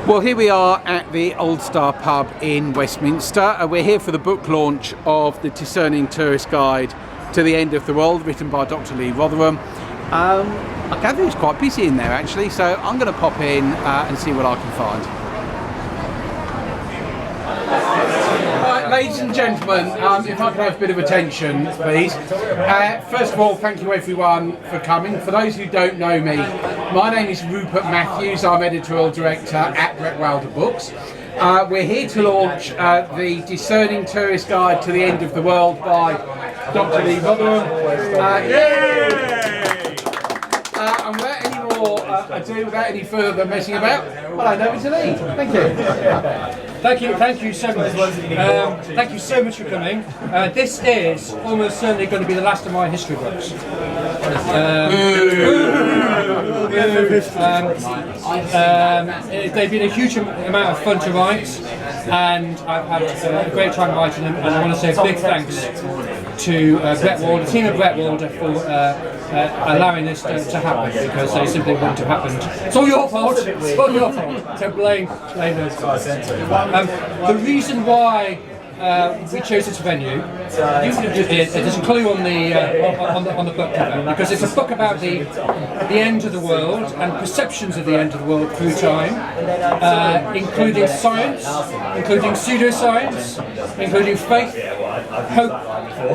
Well, here we are at the Old Star pub in Westminster. We're here for the book launch of the Discerning Tourist Guide to the End of the World, written by Dr Lee Rotherham. I gather it's quite busy in there actually, so I'm going to pop in and see what I can find. Right, ladies and gentlemen, if I could have a bit of attention, please. First of all, thank you everyone for coming. For those who don't know me, my name is Rupert Matthews. I'm editorial director at Brett Wilder Books. We're here to launch the Discerning Tourist Guide to the End of the World by Dr Lee Rotherham. And without any more ado, without any further messing about, well, I know it's to Lee. Thank you. Thank you so much. Thank you so much for coming. This is almost certainly going to be the last of my history books. They've been a huge amount of fun to write, and I've had a great time writing them. And I want to say a big thanks to Brett Wilder, the team of Brett Wilder, for allowing this to happen, because they simply wouldn't have happened. It's all your fault. It's all your fault. So blame those guys. The reason why we chose this venue, there's a clue on the book cover, because it's a book about the end of the world and perceptions of the end of the world through time, including science, including pseudoscience, including faith, hope,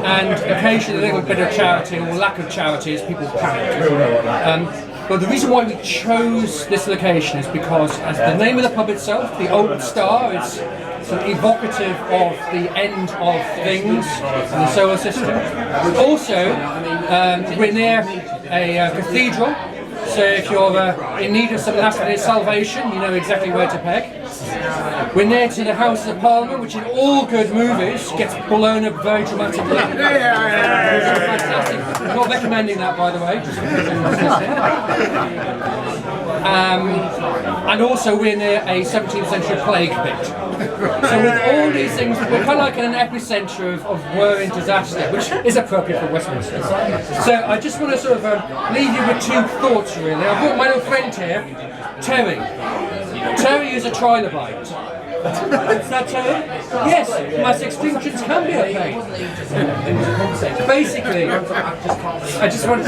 and occasionally a little bit of charity or lack of charity as people panic. But the reason why we chose this location is because, as the name of the pub itself, the Old Star, is sort of evocative of the end of things in the solar system. Also, we're near a cathedral, so if you're in need of some last-minute salvation, you know exactly where to peg. We're near to the Houses of Parliament, which in all good movies gets blown up very dramatically. Fantastic. I'm not recommending that, by the way. And also we're near a 17th century plague pit. So with all these things, we're kind of like in an epicentre of war and disaster, which is appropriate for Westminster. So I just want to sort of leave you with two thoughts, really. I've got my little friend here, Terry. Terry is a trilobite. Is that Terry? Yes, mass extinctions can be a pain. Basically, I just want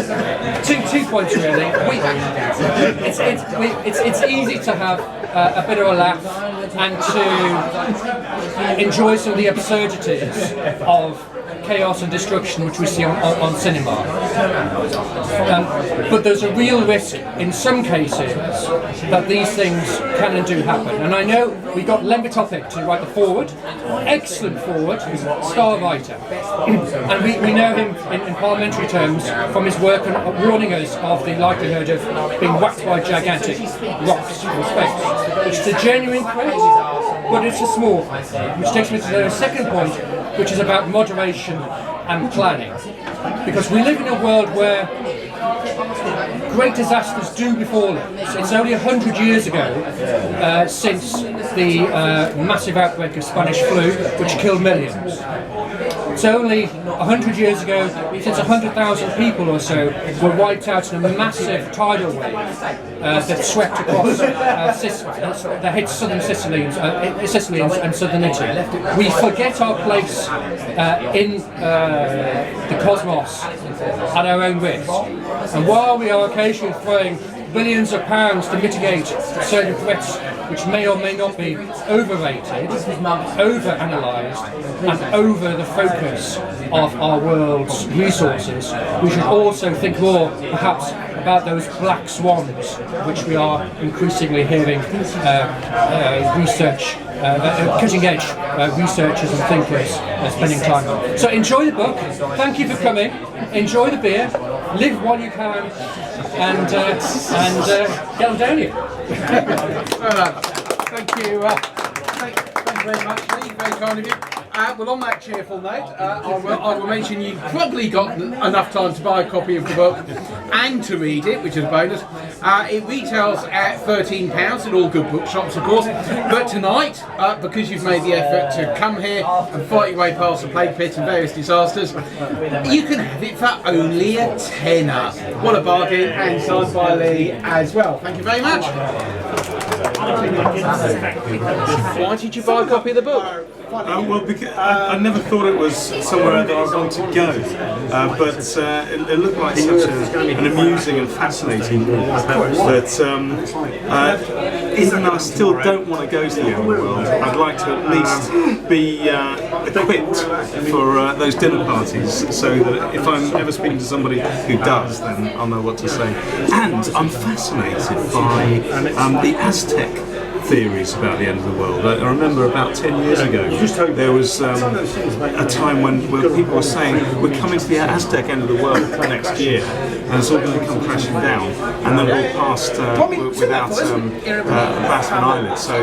two points really. It's easy to have a bit of a laugh and to enjoy some of the absurdities of chaos and destruction which we see on cinema. But there's a real risk in some cases that these things can and do happen. And I know we got Lember Topic to write the foreword, excellent foreword, star writer. And we know him in parliamentary terms from his work on warning us of the likelihood of being whacked by gigantic rocks from space, which is a genuine threat, but it's a small thing. Which takes me to the second point, which is about moderation and planning. Because we live in a world where great disasters do befall us. It's only 100 years ago since the massive outbreak of Spanish flu, which killed millions. It's only 100 years ago since 100,000 people or so were wiped out in a massive tidal wave that swept across that hit southern Sicily and southern Italy. We forget our place in the cosmos at our own risk. And while we are occasionally throwing billions of pounds to mitigate certain threats which may or may not be overrated, over-analysed, and over the focus of our world's resources, we should also think more, perhaps, about those black swans which we are increasingly hearing cutting-edge researchers and thinkers spending time on. So enjoy the book, thank you for coming, enjoy the beer, live while you can, and get on down here. Thank you. Thank you very much, Lee. Very kind of you. Well, on that cheerful note, I will mention you've probably got enough time to buy a copy of the book and to read it, which is a bonus. It retails at £13 at all good bookshops, of course. But tonight, because you've made the effort to come here and fight your way past the plague pit and various disasters, you can have it for only a tenner. What a bargain, and signed by Lee as well. Thank you very much. Why did you buy a copy of the book? Well, because I never thought it was somewhere that I was going to go, but it looked like such an amusing and fascinating book that even though I still don't want to go to the end of the world, I'd like to at least be equipped for those dinner parties, so that if I'm ever speaking to somebody who does, then I'll know what to say. And I'm fascinated by the Aztec theories about the end of the world. I remember about 10 years ago there was a time when people were saying we're coming to the Aztec end of the world next year and it's all going to come crashing down, and then we'll pass without a bat of an eyelid. So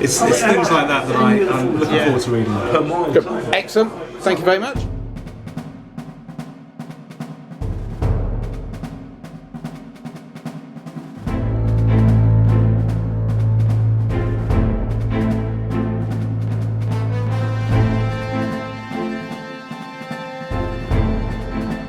it's things like that I'm looking forward to reading. Excellent, thank you very much.